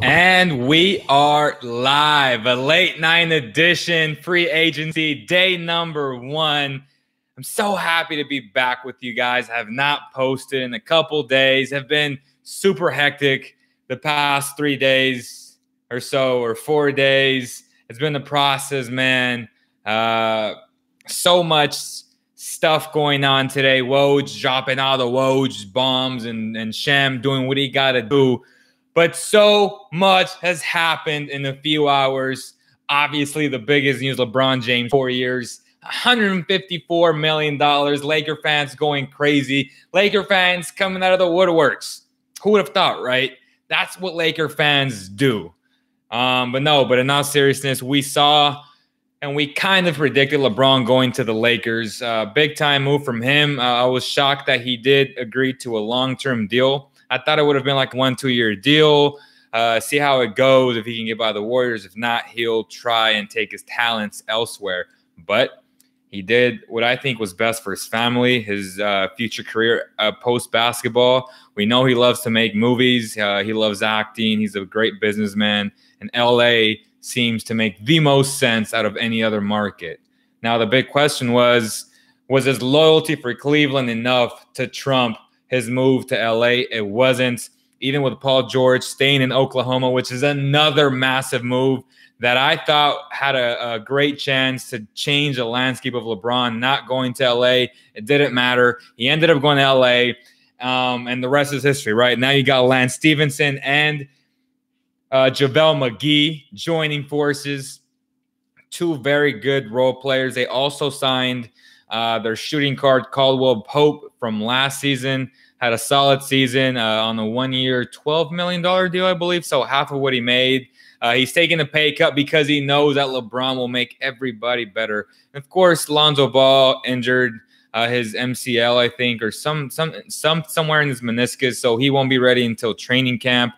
And we are live, a late night edition, free agency, day number 1. I'm so happy to be back with you guys. I have not posted in a couple days, have been super hectic the past 3 days or so, or 4 days. It's been the process, man. So much stuff going on today. Woj dropping all the Woj bombs and Shem doing what he got to do. But so much has happened in a few hours. Obviously, the biggest news, LeBron James, 4 years, $154 million. Laker fans going crazy. Laker fans coming out of the woodworks. Who would have thought, right? That's what Laker fans do. But in all seriousness, we saw and we kind of predicted LeBron going to the Lakers. Big time move from him. I was shocked that he did agree to a long-term deal. I thought it would have been like a 1-2 year deal. See how it goes. If he can get by the Warriors, if not, he'll try and take his talents elsewhere. But he did what I think was best for his family, his future career post-basketball. We know he loves to make movies. He loves acting. He's a great businessman. And LA seems to make the most sense out of any other market. Now, the big question was his loyalty for Cleveland enough to trump his move to LA? It wasn't. Even with Paul George staying in Oklahoma, which is another massive move that I thought had a great chance to change the landscape of LeBron not going to LA. It didn't matter. He ended up going to LA, and the rest is history, right? Now you got Lance Stevenson and JaVale McGee joining forces. Two very good role players. They also signed their shooting guard Caldwell Pope from last season. Had a solid season on a 1 year, $12 million deal, I believe. So half of what he made. He's taking a pay cut because he knows that LeBron will make everybody better. And of course, Lonzo Ball injured his MCL, I think, or somewhere in his meniscus. So he won't be ready until training camp.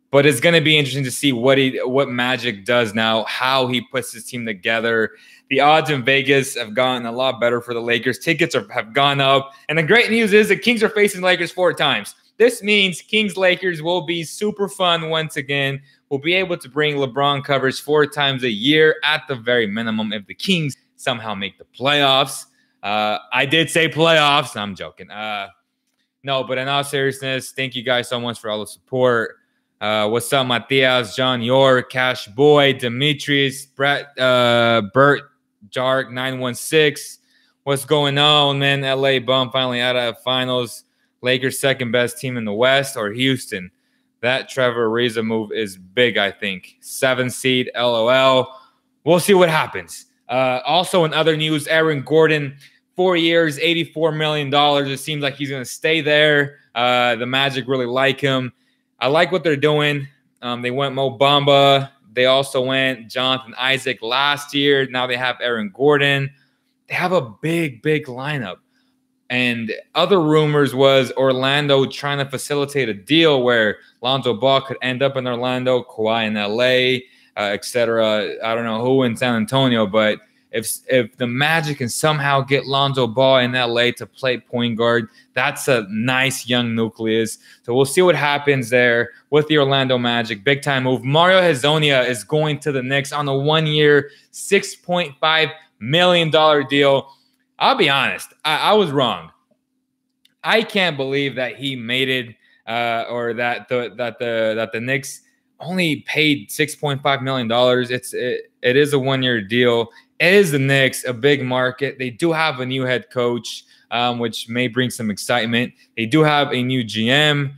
But it's going to be interesting to see what Magic does now, how he puts his team together. The odds in Vegas have gotten a lot better for the Lakers. Tickets have gone up. And the great news is the Kings are facing the Lakers 4 times. This means Kings-Lakers will be super fun once again. We'll be able to bring LeBron coverage 4 times a year at the very minimum if the Kings somehow make the playoffs. I did say playoffs. I'm joking. No, but in all seriousness, thank you guys so much for all the support. What's up, Matthias, John York, Cash Boy, Demetrius, Brett, Bert, Jark, 916. What's going on, man? LA bum finally out of finals. Lakers second best team in the West, or Houston? That Trevor Ariza move is big, I think. 7 seed, LOL. We'll see what happens. Also, in other news, Aaron Gordon, 4 years, $84 million. It seems like he's going to stay there. The Magic really like him. I like what they're doing. They went Mo Bamba. They also went Jonathan Isaac last year. Now they have Aaron Gordon. They have a big, big lineup. And other rumors was Orlando trying to facilitate a deal where Lonzo Ball could end up in Orlando, Kawhi in LA, etc. I don't know who in San Antonio, but if the Magic can somehow get Lonzo Ball in LA to play point guard, that's a nice young nucleus. So we'll see what happens there with the Orlando Magic. Big time move. Mario Hezonja is going to the Knicks on a 1 year, $6.5 million deal. I'll be honest, I was wrong. I can't believe that he made it, or that the Knicks only paid $6.5 million. It is a 1 year deal. It is the Knicks, a big market. They do have a new head coach, which may bring some excitement. They do have a new GM,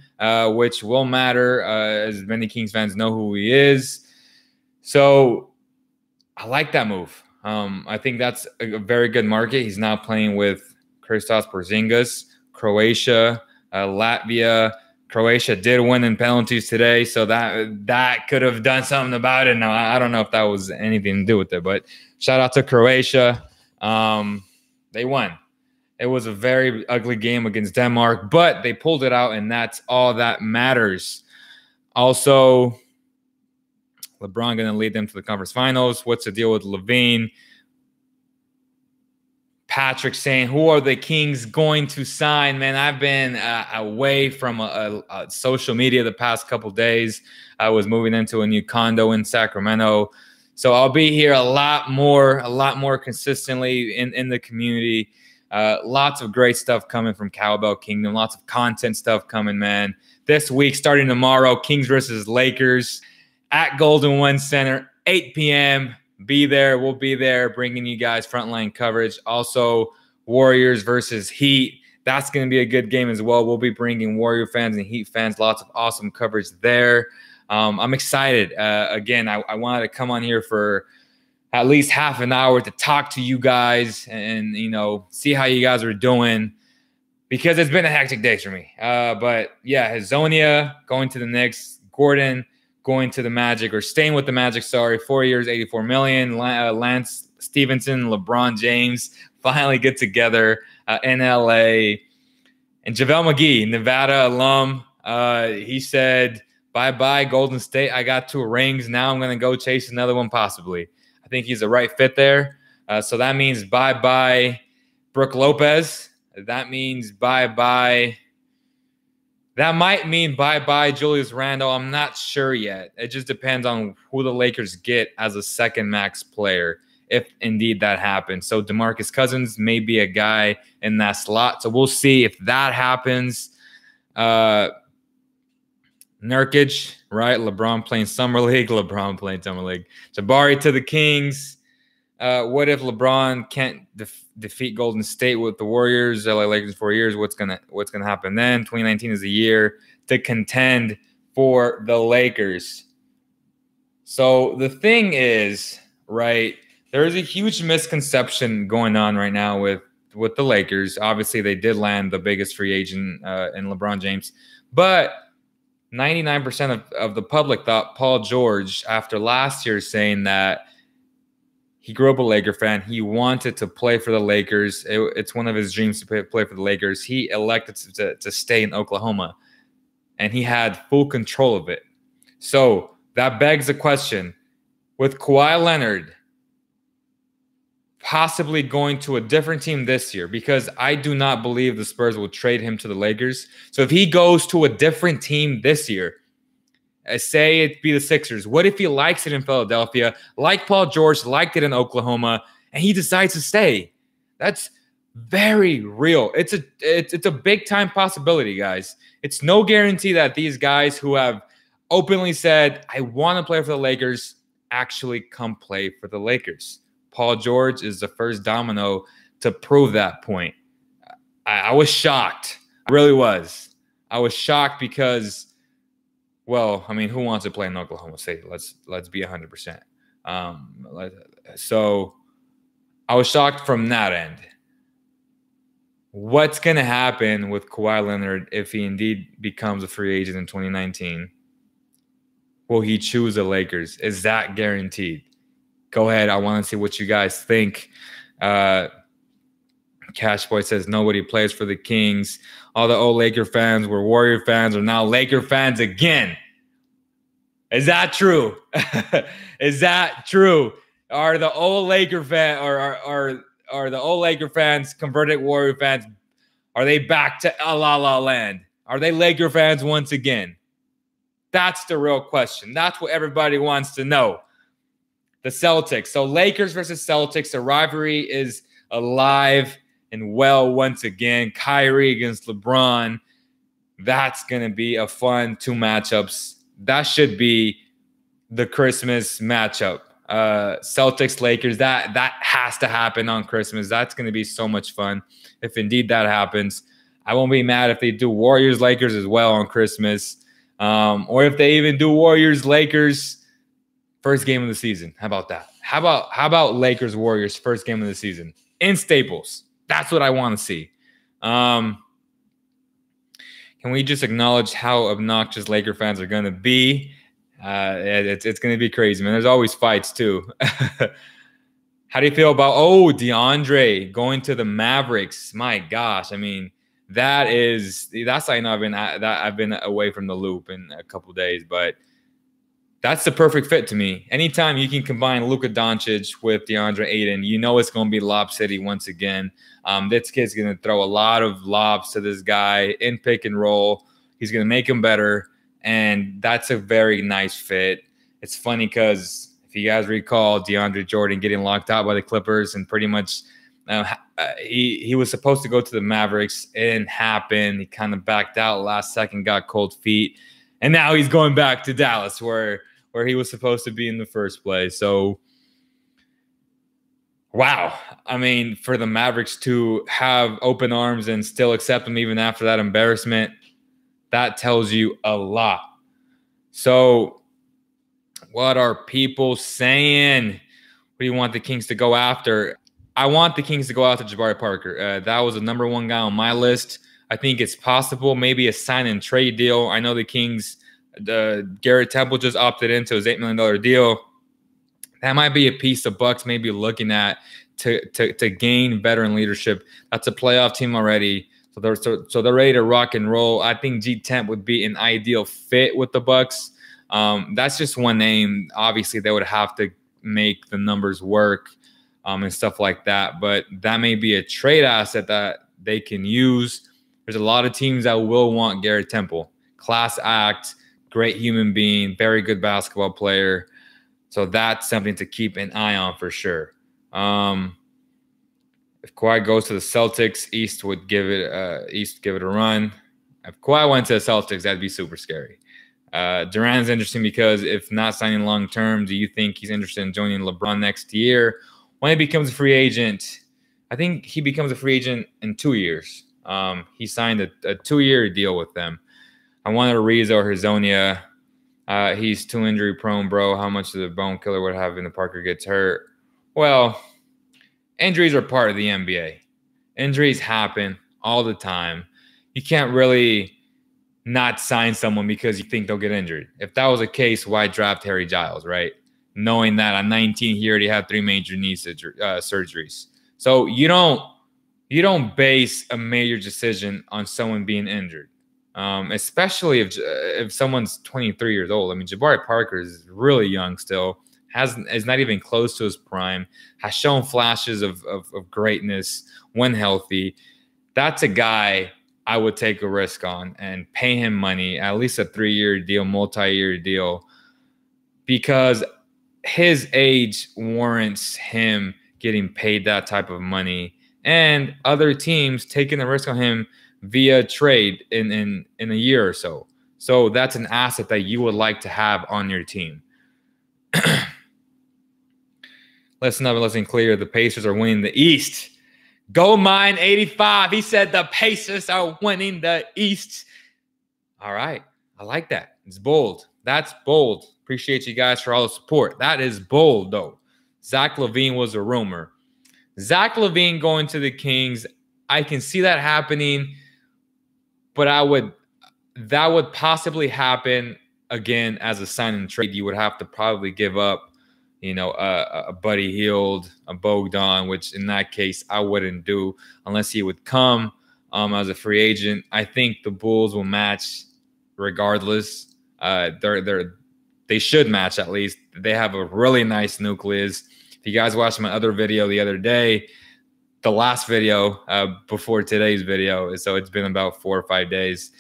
which will matter, as many Kings fans know who he is. So I like that move. I think that's a very good market. He's now playing with Kristaps Porzingis, Croatia, Latvia. Croatia did win in penalties today, so that could have done something about it. Now, I don't know if that was anything to do with it, but shout out to Croatia. They won. It was a very ugly game against Denmark, but they pulled it out, and that's all that matters. Also, LeBron going to lead them to the conference finals. What's the deal with Levine? Patrick saying, who are the Kings going to sign? Man, I've been away from social media the past couple days. I was moving into a new condo in Sacramento. So I'll be here a lot more consistently in the community. Lots of great stuff coming from Cowbell Kingdom. Lots of content stuff coming, man. This week, starting tomorrow, Kings versus Lakers at Golden One Center, 8 p.m. Be there. We'll be there bringing you guys frontline coverage. Also, Warriors versus Heat. That's going to be a good game as well. We'll be bringing Warrior fans and Heat fans. Lots of awesome coverage there. I'm excited. Again, I wanted to come on here for at least half an hour to talk to you guys and, see how you guys are doing, because it's been a hectic day for me. But yeah, Hazonia going to the Knicks, Gordon going to the Magic, or staying with the Magic, 4 years, $84 million. Lance Stevenson, LeBron James finally get together in LA. And JaVale McGee, Nevada alum, he said, bye-bye, Golden State. I got 2 rings. Now I'm going to go chase another one possibly. I think he's the right fit there. So that means bye-bye Brooke Lopez. That means bye-bye. That might mean bye-bye Julius Randle. I'm not sure yet. It just depends on who the Lakers get as a second max player, if indeed that happens. So DeMarcus Cousins may be a guy in that slot. So we'll see if that happens. Nurkic, right? LeBron playing Summer League. Jabari to the Kings. What if LeBron can't defeat Golden State with the Warriors, LA Lakers 4 years? What's gonna happen then? 2019 is the year to contend for the Lakers. So the thing is, right, there is a huge misconception going on right now with the Lakers. Obviously, they did land the biggest free agent in LeBron James, but 99% of the public thought Paul George, after last year saying that he grew up a Laker fan, he wanted to play for the Lakers. It's one of his dreams to play for the Lakers. He elected to stay in Oklahoma, and he had full control of it. So that begs the question, with Kawhi Leonard possibly going to a different team this year, because I do not believe the Spurs will trade him to the Lakers. So if he goes to a different team this year, say it be the Sixers, what if he likes it in Philadelphia, like Paul George liked it in Oklahoma, and he decides to stay? That's very real. It's a big time possibility, guys. It's no guarantee that these guys who have openly said, I want to play for the Lakers, actually come play for the Lakers. Paul George is the first domino to prove that point. I was shocked. I really was. I was shocked because, well, I mean, who wants to play in Oklahoma City? Let's be 100%. So I was shocked from that end. What's going to happen with Kawhi Leonard if he indeed becomes a free agent in 2019? Will he choose the Lakers? Is that guaranteed? Go ahead. I want to see what you guys think. Cashboy says nobody plays for the Kings. All the old Laker fans were Warrior fans are now Laker fans again. Is that true? Is that true? Are the old Laker fan are the old Laker fans converted Warrior fans? Are they back to La La Land? Are they Laker fans once again? That's the real question. That's what everybody wants to know. The Celtics. So Lakers versus Celtics. The rivalry is alive and well once again. Kyrie against LeBron. That's going to be a fun 2 matchups. That should be the Christmas matchup. Celtics, Lakers. That has to happen on Christmas. That's going to be so much fun. If indeed that happens, I won't be mad if they do Warriors, Lakers as well on Christmas. Or if they even do Warriors, Lakers first game of the season. How about that? How about Lakers, Warriors first game of the season in Staples? That's what I want to see. Can we just acknowledge how obnoxious Laker fans are going to be? It's going to be crazy, man. There's always fights too. How do you feel about DeAndre going to the Mavericks? My gosh, I mean, that's I know I've been away from the loop in a couple of days, but That's the perfect fit to me. Anytime you can combine Luka Doncic with DeAndre Ayton, you know it's going to be Lob City once again. This kid's going to throw a lot of lobs to this guy in pick and roll. He's going to make him better, and that's a very nice fit. It's funny because if you guys recall, DeAndre Jordan getting locked out by the Clippers, and pretty much he was supposed to go to the Mavericks. It didn't happen. He kind of backed out last second, got cold feet, and now he's going back to Dallas where he was supposed to be in the first place. So, wow. I mean, for the Mavericks to have open arms and still accept him even after that embarrassment, that tells you a lot. So, what are people saying? What do you want the Kings to go after? I want the Kings to go after Jabari Parker. That was the #1 guy on my list. I think it's possible, maybe a sign and trade deal. I know the Kings, Garrett Temple just opted into his $8 million deal. That might be a piece the Bucks may be looking at to gain veteran leadership. That's a playoff team already, so they're ready to rock and roll. I think G Temp would be an ideal fit with the Bucks. That's just one name. Obviously, they would have to make the numbers work and stuff like that. But that may be a trade asset that they can use. There's a lot of teams that will want Garrett Temple. Class act, great human being, very good basketball player. So that's something to keep an eye on for sure. If Kawhi goes to the Celtics, East give it a run. If Kawhi went to the Celtics, that'd be super scary. Durant's interesting because if not signing long term, do you think he's interested in joining LeBron next year when he becomes a free agent? I think he becomes a free agent in 2 years. He signed a 2-year deal with them. I wanted Ariza or Hazonia. He's too injury prone, bro. How much of the bone killer would have when the Parker gets hurt? Well, injuries are part of the NBA. Injuries happen all the time. You can't really not sign someone because you think they'll get injured. If that was the case, why draft Harry Giles, right? Knowing that at 19 he already had 3 major knee surgeries. So you don't base a major decision on someone being injured, especially if someone's 23 years old. I mean, Jabari Parker is really young still, is not even close to his prime, has shown flashes of greatness when healthy. That's a guy I would take a risk on and pay him money, at least a 3-year deal, multi-year deal, because his age warrants him getting paid that type of money, and other teams taking the risk on him via trade in a year or so. So that's an asset that you would like to have on your team. Listen up and listen clear. The Pacers are winning the East. Gold Mine 85. He said the Pacers are winning the East. All right. I like that. It's bold. That's bold. Appreciate you guys for all the support. That is bold, though. Zach LaVine was a rumor. Zach LaVine going to the Kings, I can see that happening, but that would possibly happen again as a sign and trade. You would have to probably give up, a Buddy Hield, a Bogdan, which in that case I wouldn't do unless he would come as a free agent. I think the Bulls will match regardless. They should match at least. They have a really nice nucleus. If you guys watched my other video the other day, the last video before today's video, so it's been about 4 or 5 days,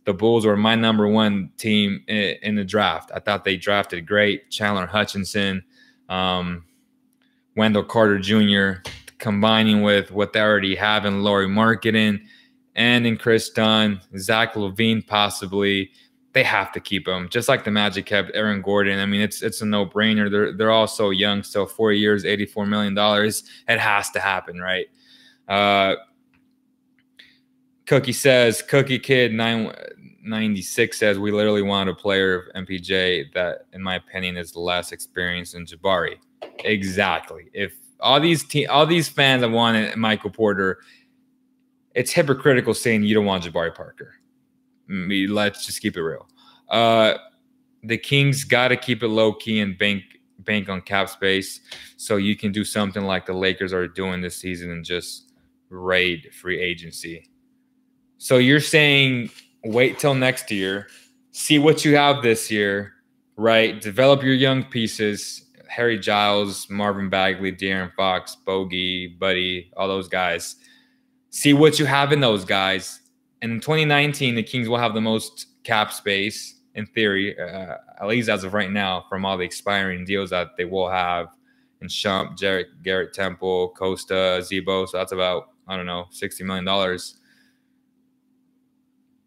the Bulls were my #1 team in the draft. I thought they drafted great. Chandler Hutchinson, Wendell Carter Jr., combining with what they already have in Lauri Markkanen and in Chris Dunn, Zach LaVine possibly. They have to keep him, just like the Magic kept Aaron Gordon. I mean, it's a no-brainer. They're all so young, still 4 years, $84 million. It has to happen, right? Cookie Kid 996 says we literally wanted a player of MPJ that, in my opinion, is less experienced than Jabari. Exactly. If all these fans have wanted Michael Porter, it's hypocritical saying you don't want Jabari Parker. Let's just keep it real. The Kings got to keep it low key and bank on cap space, so you can do something like the Lakers are doing this season and just raid free agency. So you're saying wait till next year, see what you have this year, right? Develop your young pieces. Harry Giles, Marvin Bagley, De'Aaron Fox, Bogey, Buddy, all those guys. See what you have in those guys. And in 2019, the Kings will have the most cap space, in theory, at least as of right now, from all the expiring deals that they will have. And Shump, Garrett Temple, Costa, Zebo. So that's about, I don't know, $60 million.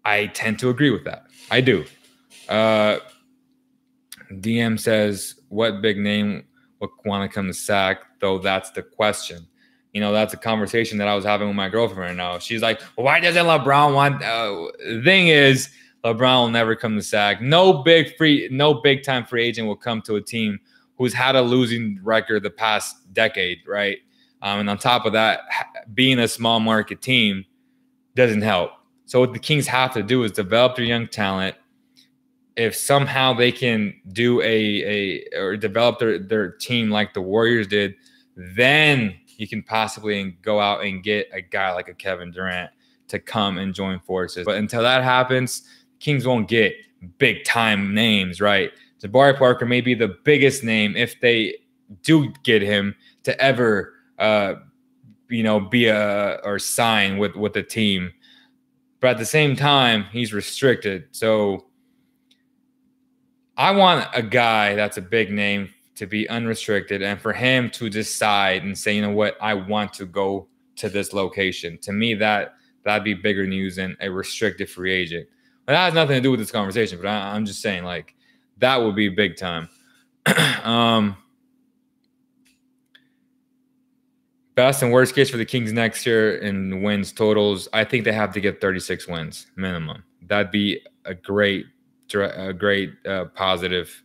I tend to agree with that. I do. DM says, what big name would want to come to Sac? Though that's the question. You know, that's a conversation that I was having with my girlfriend right now. She's like, well, why doesn't LeBron want? The thing is, LeBron will never come to Sac. No big time free agent will come to a team who's had a losing record the past decade, right? And on top of that, being a small market team doesn't help. So what the Kings have to do is develop their young talent. If somehow they can do or develop their team like the Warriors did, then you can possibly go out and get a guy like a Kevin Durant to come and join forces. But until that happens, Kings won't get big time names, right? Jabari Parker may be the biggest name if they do get him to ever, be or sign with the team. But at the same time, he's restricted. So I want a guy that's a big name to be unrestricted and for him to decide and say, you know what, I want to go to this location. To me, that'd be bigger news than a restricted free agent. But that has nothing to do with this conversation, but I'm just saying, like, that would be big time. Best and worst case for the Kings next year in wins totals, I think they have to get 36 wins minimum. That'd be a great positive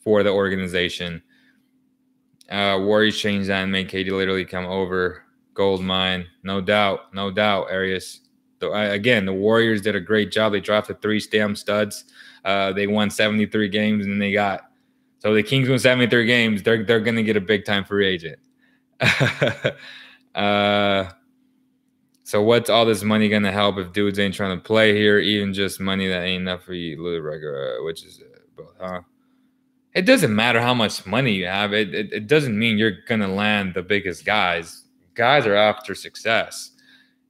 for the organization. Warriors change that and make KD literally come over. Gold mine, no doubt, Arias. Again, the Warriors did a great job. They drafted 3 damn studs. They won 73 games, and then so the Kings won 73 games. They're gonna get a big time free agent. So what's all this money gonna help if dudes ain't trying to play here? Even just money that ain't enough for you, little regular, which is both, huh? It doesn't matter how much money you have. It doesn't mean you're gonna land the biggest guys. Guys are after success.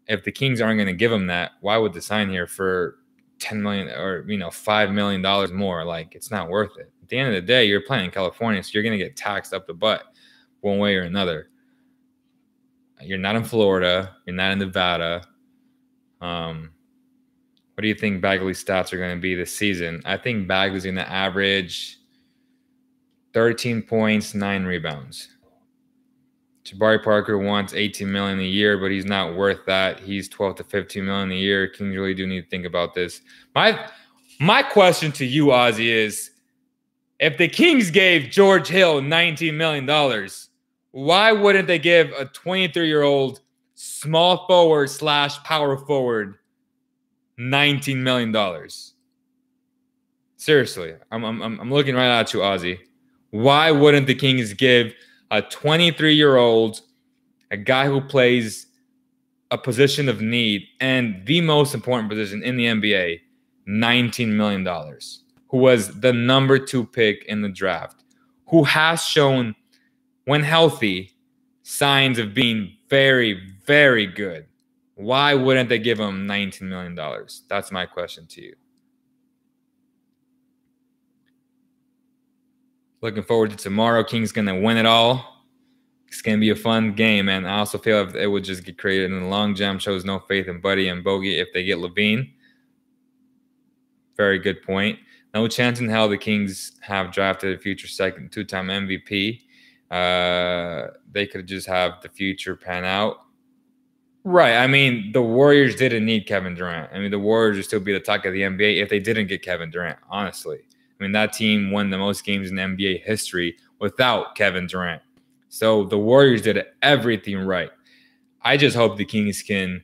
If the Kings aren't gonna give them that, why would they sign here for $10 million or $5 million more? Like, it's not worth it. At the end of the day, you're playing in California, so you're gonna get taxed up the butt one way or another. You're not in Florida. You're not in Nevada. What do you think Bagley's stats are going to be this season? I think Bagley's going to average 13 points, 9 rebounds. Jabari Parker wants $18 million a year, but he's not worth that. He's $12 to $15 million a year. Kings really do need to think about this. My question to you, Ozzy, is if the Kings gave George Hill $19 million, why wouldn't they give a 23-year-old small forward / power forward $19 million? Seriously, I'm looking right at you, Ozzy. Why wouldn't the Kings give a 23-year-old, a guy who plays a position of need and the most important position in the NBA, $19 million, who was the number 2 pick in the draft, who has shown, when healthy, signs of being very, very good? Why wouldn't they give him $19 million? That's my question to you. Looking forward to tomorrow. Kings going to win it all. It's going to be a fun game, and I also feel if it would just get created. And the long jam shows no faith in Buddy and Bogey if they get Levine. Very good point. No chance in hell the Kings have drafted a future second 2-time MVP. They could just have the future pan out. Right. I mean, the Warriors didn't need Kevin Durant. I mean, the Warriors would still be the talk of the NBA if they didn't get Kevin Durant, honestly. I mean, that team won the most games in NBA history without Kevin Durant. So the Warriors did everything right. I just hope the Kings can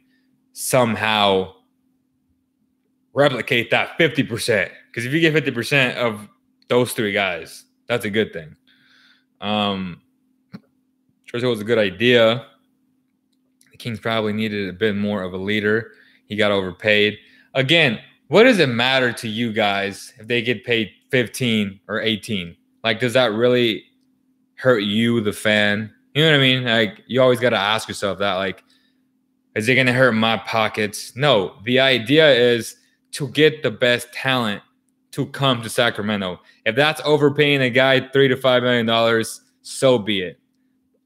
somehow replicate that 50%. Because if you get 50% of those 3 guys, that's a good thing. George Hill was a good idea. The Kings probably needed a bit more of a leader. He got overpaid. Again, What does it matter to you guys if they get paid 15 or 18? Like, does that really hurt you, the fan? You know what I mean? Like, you always got to ask yourself that. Like, is it going to hurt my pockets? No. The idea is to get the best talent to come to Sacramento. If that's overpaying a guy $3 to $5 million, so be it.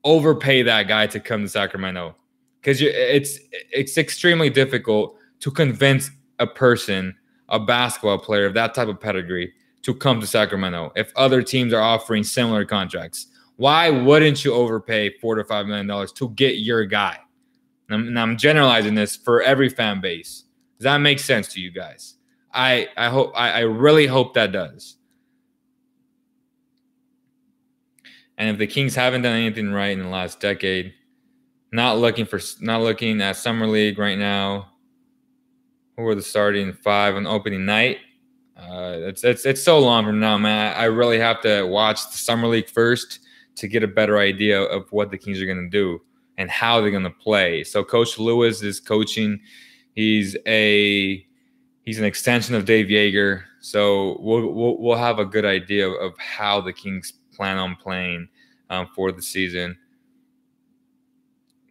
Overpay that guy to come to Sacramento, because it's extremely difficult to convince a person, a basketball player of that type of pedigree, to come to Sacramento if other teams are offering similar contracts. Why wouldn't you overpay $4 to $5 million to get your guy? And I'm generalizing this for every fan base. Does that make sense to you guys? I really hope that does. And if the Kings haven't done anything right in the last decade, not looking at Summer League right now, who are the starting five on opening night? It's so long from now, man. I really have to watch the Summer League first to get a better idea of what the Kings are going to do and how they're going to play. So Coach Lewis is coaching. He's an extension of Dave Yeager. So we'll have a good idea of how the Kings plan on playing for the season.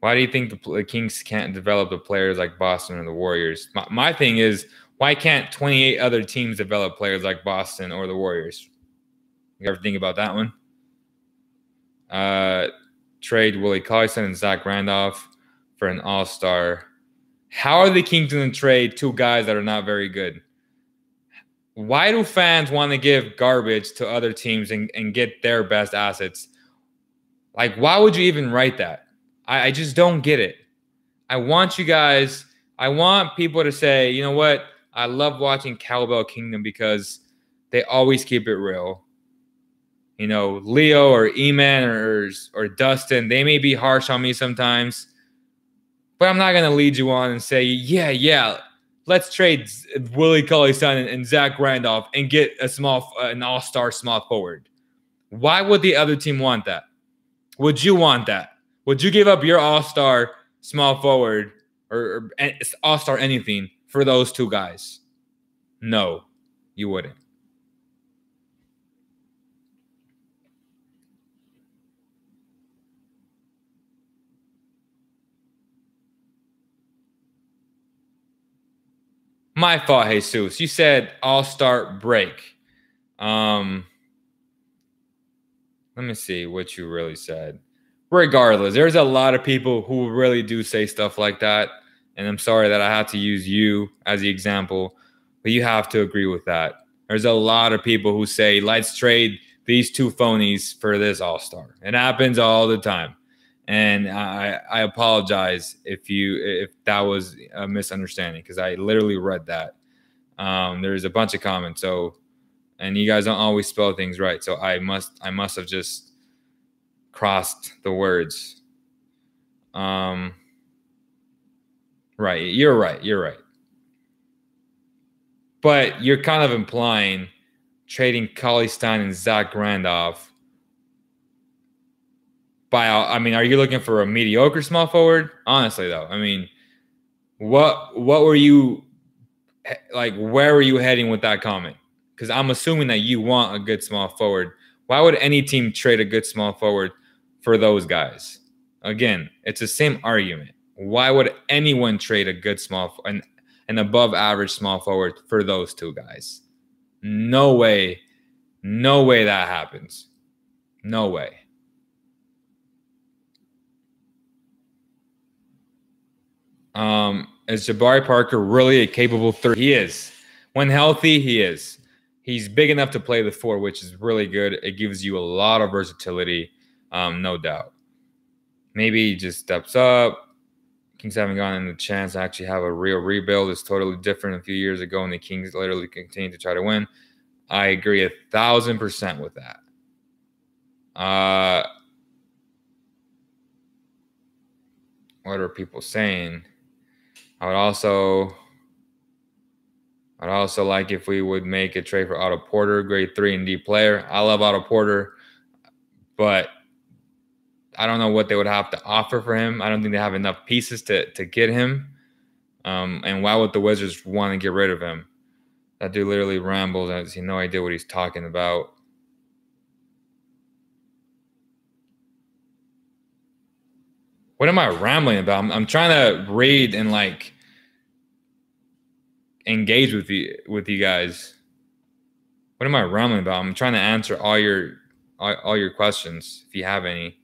Why do you think the Kings can't develop the players like Boston or the Warriors? My thing is, why can't 28 other teams develop players like Boston or the Warriors? You ever think about that one? Trade Willie Cauley-Stein and Zach Randolph for an all-star. How are the Kings going to trade two guys that are not very good? Why do fans want to give garbage to other teams and get their best assets? Like, why would you even write that? I just don't get it. I want people to say, you know what? I love watching Cowbell Kingdom because they always keep it real. You know, Leo or E-Man or Dustin, they may be harsh on me sometimes, but I'm not going to lead you on and say, yeah, let's trade Willie Cauley-Stein and Zach Randolph and get an all-star small forward. Why would the other team want that? Would you want that? Would you give up your all-star small forward or all-star anything for those two guys? No, you wouldn't. My fault, Jesus. You said all-star break. Let me see what you really said. Regardless, there's a lot of people who really do say stuff like that. And I'm sorry that I had to use you as the example, but you have to agree with that. There's a lot of people who say, let's trade these two phonies for this all-star. It happens all the time. And I apologize if that was a misunderstanding, because I literally read that. There's a bunch of comments. And you guys don't always spell things right. So I must have just crossed the words. Right. You're right. But you're kind of implying trading Cauley-Stein and Zach Randolph are you looking for a mediocre small forward? Honestly, though, what were you like? Where were you heading with that comment? Because I'm assuming that you want a good small forward. Why would any team trade a good small forward for those guys? Again, it's the same argument. Why would anyone trade a good an above average small forward for those two guys? No way that happens. No way. Is Jabari Parker really a capable third? He is. When healthy, he is. He's big enough to play the four, which is really good. It gives you a lot of versatility, no doubt. Maybe he just steps up. Kings haven't gotten the chance to actually have a real rebuild. It's totally different a few years ago, and the Kings literally continue to try to win. I agree 1,000% with that. What are people saying? I'd also like if we would make a trade for Otto Porter, grade 3 and D player. I love Otto Porter, but I don't know what they would have to offer for him. I don't think they have enough pieces to get him. And why would the Wizards want to get rid of him? That dude literally rambles and has no idea what he's talking about. What am I rambling about? I'm trying to read and like engage with you guys. What am I rambling about? I'm trying to answer all your questions if you have any.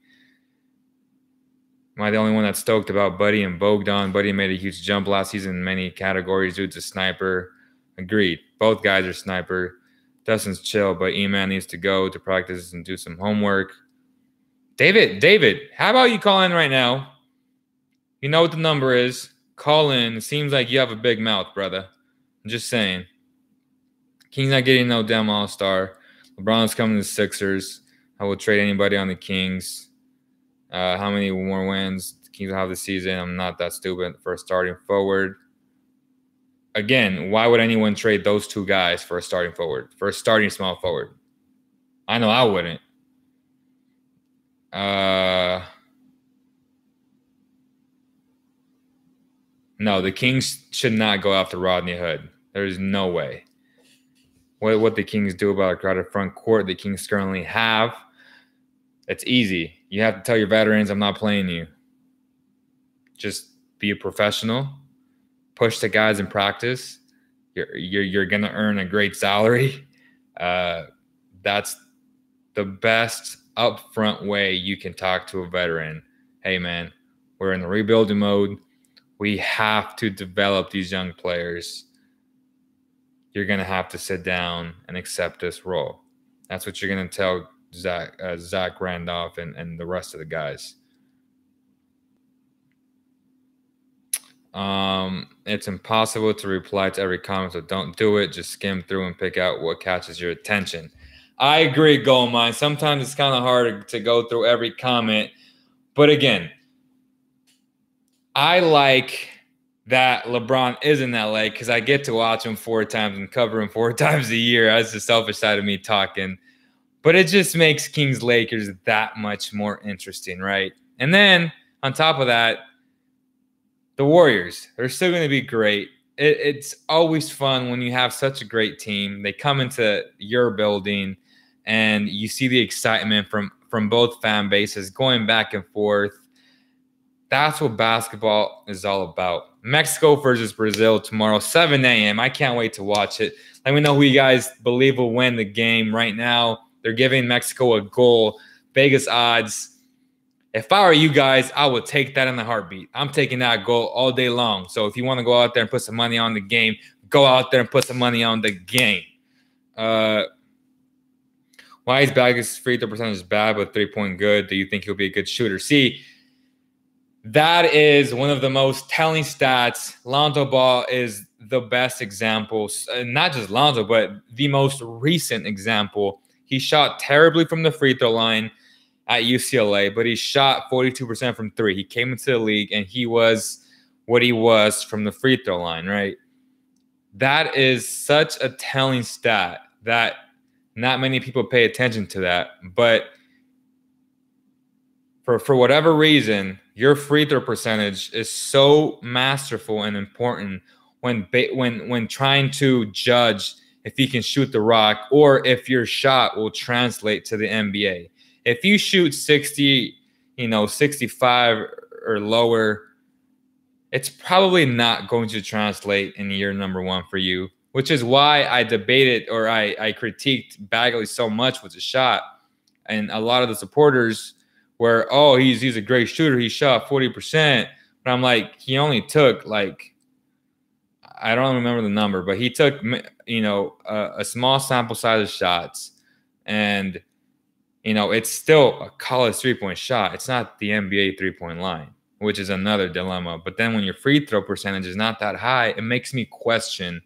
Am I the only one that's stoked about Buddy and Bogdan? Buddy made a huge jump last season in many categories. Dude's a sniper. Agreed. Both guys are sniper. Dustin's chill, but E-Man needs to go to practice and do some homework. David, how about you call in right now? You know what the number is. Call in. It seems like you have a big mouth, brother. I'm just saying. Kings not getting no damn all-star. LeBron's coming to the Sixers. I will trade anybody on the Kings. How many more wins the Kings will have this season? I'm not that stupid for a starting forward. Again, why would anyone trade those two guys for a starting forward, for a starting small forward? I know I wouldn't. No, the Kings should not go after Rodney Hood. There's no way. What the Kings do about a crowded front court the Kings currently have, it's easy. You have to tell your veterans, I'm not playing you. Just be a professional. Push the guys in practice. You're gonna earn a great salary. That's the best upfront way you can talk to a veteran. Hey man, we're in the rebuilding mode. We have to develop these young players. You're gonna have to sit down and accept this role. That's what you're gonna tell Zach Randolph and the rest of the guys. It's impossible to reply to every comment, so don't do it. Just skim through and pick out what catches your attention. I agree, Goldmine. Sometimes it's kind of hard to go through every comment. But again, I like that LeBron is in LA because I get to watch him 4 times and cover him 4 times a year. That's the selfish side of me talking. But it just makes Kings-Lakers that much more interesting, right? And then on top of that, the Warriors, they're still going to be great. It's always fun when you have such a great team. They come into your building and you see the excitement from both fan bases going back and forth. That's what basketball is all about. Mexico versus Brazil tomorrow, 7 a.m. I can't wait to watch it. Let me know who you guys believe will win the game. Right now, they're giving Mexico a goal. Vegas odds. If I were you guys, I would take that in a heartbeat. I'm taking that goal all day long. So if you want to go out there and put some money on the game, go out there and put some money on the game. Why is Bagg's free throw percentage bad but 3-point good? Do you think he'll be a good shooter? See, that is one of the most telling stats. Lonzo Ball is the best example. Not just Lonzo, but the most recent example. He shot terribly from the free throw line at UCLA, but he shot 42% from 3. He came into the league, and he was what he was from the free throw line, right? That is such a telling stat that not many people pay attention to that. But for whatever reason, your free throw percentage is so masterful and important when trying to judge if you can shoot the rock or if your shot will translate to the NBA. If you shoot 60, 65 or lower, it's probably not going to translate in year number 1 for you, which is why I debated or I critiqued Bagley so much with the shot. And a lot of the supporters were, oh, he's a great shooter. He shot 40%. But I'm like, he only took I don't remember the number, but he took, a small sample size of shots. And it's still a college 3-point shot. It's not the NBA 3-point line, which is another dilemma. But then when your free throw percentage is not that high, it makes me question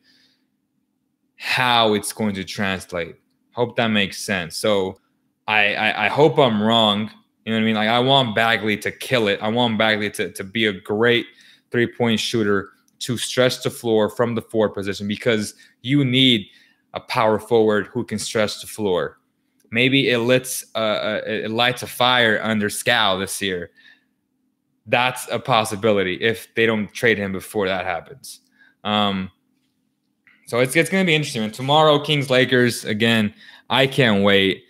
how it's going to translate. Hope that makes sense. So I hope I'm wrong. You know what I mean? Like, I want Bagley to kill it. I want Bagley to be a great 3-point shooter, to stretch the floor from the forward position, because you need a power forward who can stretch the floor. Maybe it lights a fire under Scal this year. That's a possibility if they don't trade him before that happens. So it's going to be interesting. And tomorrow, Kings Lakers again. I can't wait.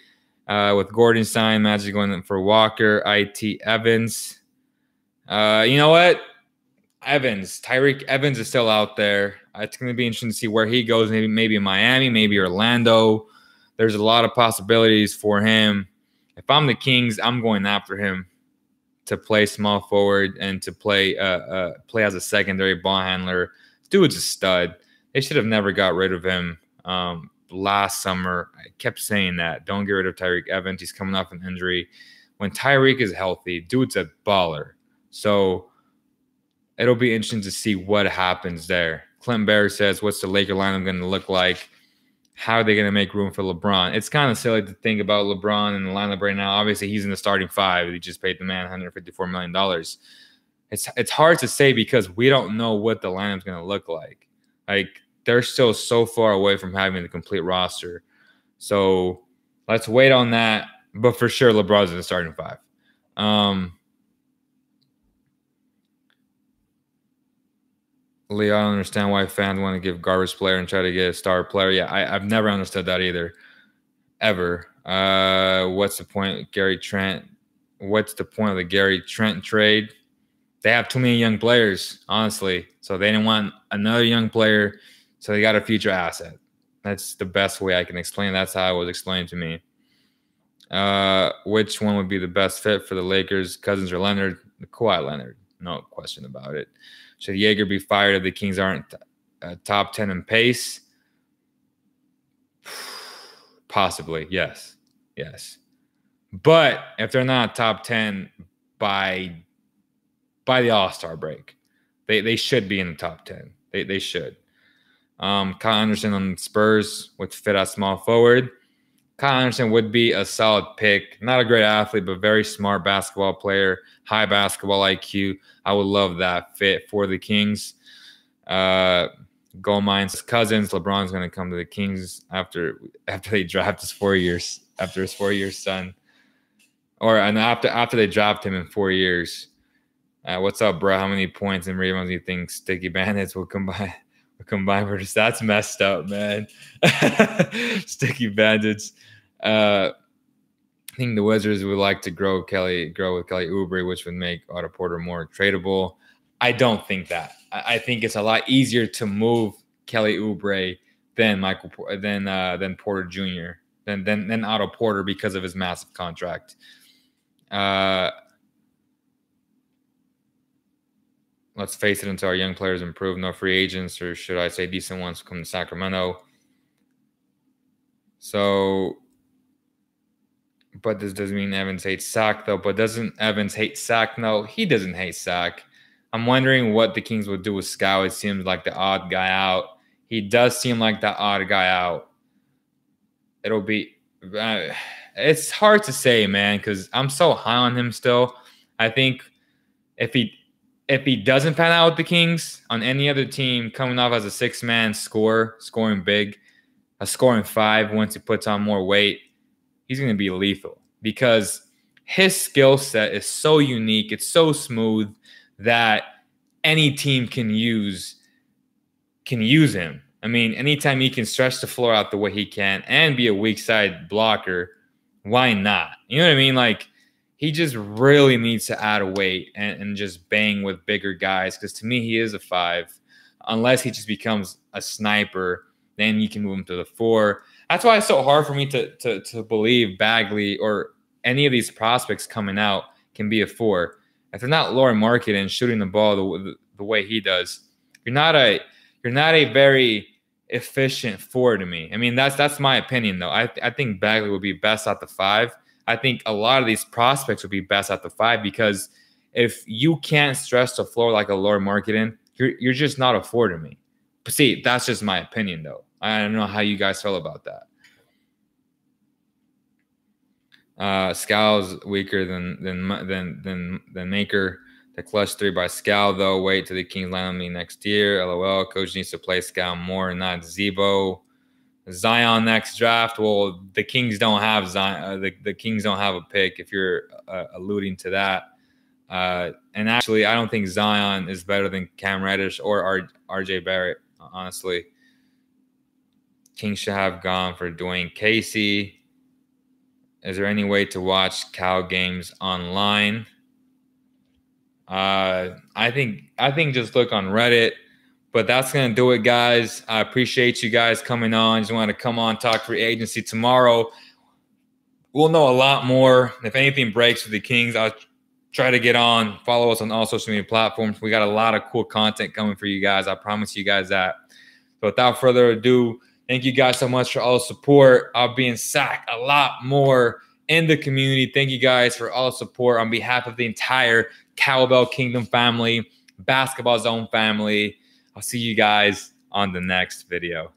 With Gordon Stein, Magic going for Walker, IT Evans. You know what? Tyreek Evans is still out there. It's going to be interesting to see where he goes. Maybe Miami, maybe Orlando. There's a lot of possibilities for him. If I'm the Kings, I'm going after him to play small forward and to play as a secondary ball handler. This dude's a stud. They should have never got rid of him last summer. I kept saying that. Don't get rid of Tyreek Evans. He's coming off an injury. When Tyreek is healthy, dude's a baller. So it'll be interesting to see what happens there. Clint Bear says, what's the Laker lineup going to look like? How are they going to make room for LeBron? It's kind of silly to think about LeBron in the lineup right now. Obviously, he's in the starting five. He just paid the man $154 million. It's hard to say because we don't know what the lineup's going to look like. Like, they're still so far away from having the complete roster. So let's wait on that. But for sure, LeBron's in the starting five. Leo, I don't understand why fans want to give garbage player and try to get a star player. Yeah, I've never understood that either, ever. What's the point of Gary Trent? What's the point of the Gary Trent trade? They have too many young players, honestly. So they didn't want another young player, so they got a future asset. That's the best way I can explain it. That's how it was explained to me. Which one would be the best fit for the Lakers, Cousins or Leonard? Kawhi Leonard, no question about it. Should Yeager be fired if the Kings aren't top 10 in pace? Possibly, yes. Yes. But if they're not top 10 by the All-Star break, they should be in the top 10. They should. Kyle Anderson on Spurs would fit as small forward. Kyle Anderson would be a solid pick. Not a great athlete, but very smart basketball player, high basketball IQ. I would love that fit for the Kings. Goal Mines Cousins. LeBron's going to come to the Kings after they draft his 4 years, after his 4 year son, and after they draft him in 4 years. What's up, bro? How many points and rebounds do you think Sticky Bandits will combine for this? That's messed up, man. Sticky Bandits. I think the Wizards would like to grow with Kelly Oubre, which would make Otto Porter more tradable. I don't think that. I think it's a lot easier to move Kelly Oubre than Porter Jr. than Otto Porter because of his massive contract. Let's face it, until our young players improve, no free agents, or should I say decent ones, come to Sacramento. So, but this doesn't mean Evans hates Sack, though. But doesn't Evans hate Sack? No, he doesn't hate Sack. I'm wondering what the Kings would do with Scow. It seems like the odd guy out. He does seem like the odd guy out. It'll be it's hard to say, man, because I'm so high on him still. I think if he doesn't pan out with the Kings on any other team, coming off as a six-man scoring big, a scoring five once he puts on more weight, he's going to be lethal because his skill set is so unique. It's so smooth that any team can use him. I mean, anytime he can stretch the floor out the way he can and be a weak side blocker, why not? You know what I mean? Like, he just really needs to add a weight and just bang with bigger guys because to me, he is a 5. Unless he just becomes a sniper, then you can move him to the 4. That's why it's so hard for me to believe Bagley or any of these prospects coming out can be a 4. If they're not Laurie Market and shooting the ball the way he does, you're not a very efficient 4 to me. I mean, that's my opinion, though. I think Bagley would be best at the 5. I think a lot of these prospects would be best at the 5 because if you can't stretch the floor like a Laurie Marketing, you're just not a 4 to me. But see, that's just my opinion, though. I don't know how you guys feel about that. Scal's weaker than Maker. The clutch 3 by Scal, though. Wait till the Kings land on me next year. LOL. Coach needs to play Scal more, not Zebo. Zion next draft. Well, the Kings don't have Zion. The Kings don't have a pick. If you're alluding to that, and actually, I don't think Zion is better than Cam Reddish or RJ Barrett. Honestly, Kings should have gone for Dwayne Casey. Is there any way to watch Cow games online? I think just look on Reddit. But that's going to do it, guys. I appreciate you guys coming on. Just want to come on, talk free agency tomorrow. We'll know a lot more. If anything breaks with the Kings, I'll try to get on. Follow us on all social media platforms. We got a lot of cool content coming for you guys. I promise you guys that. So without further ado, thank you guys so much for all the support. I'll be in SAC a lot more in the community. Thank you guys for all the support on behalf of the entire Cowbell Kingdom family, Basketball Zone family. I'll see you guys on the next video.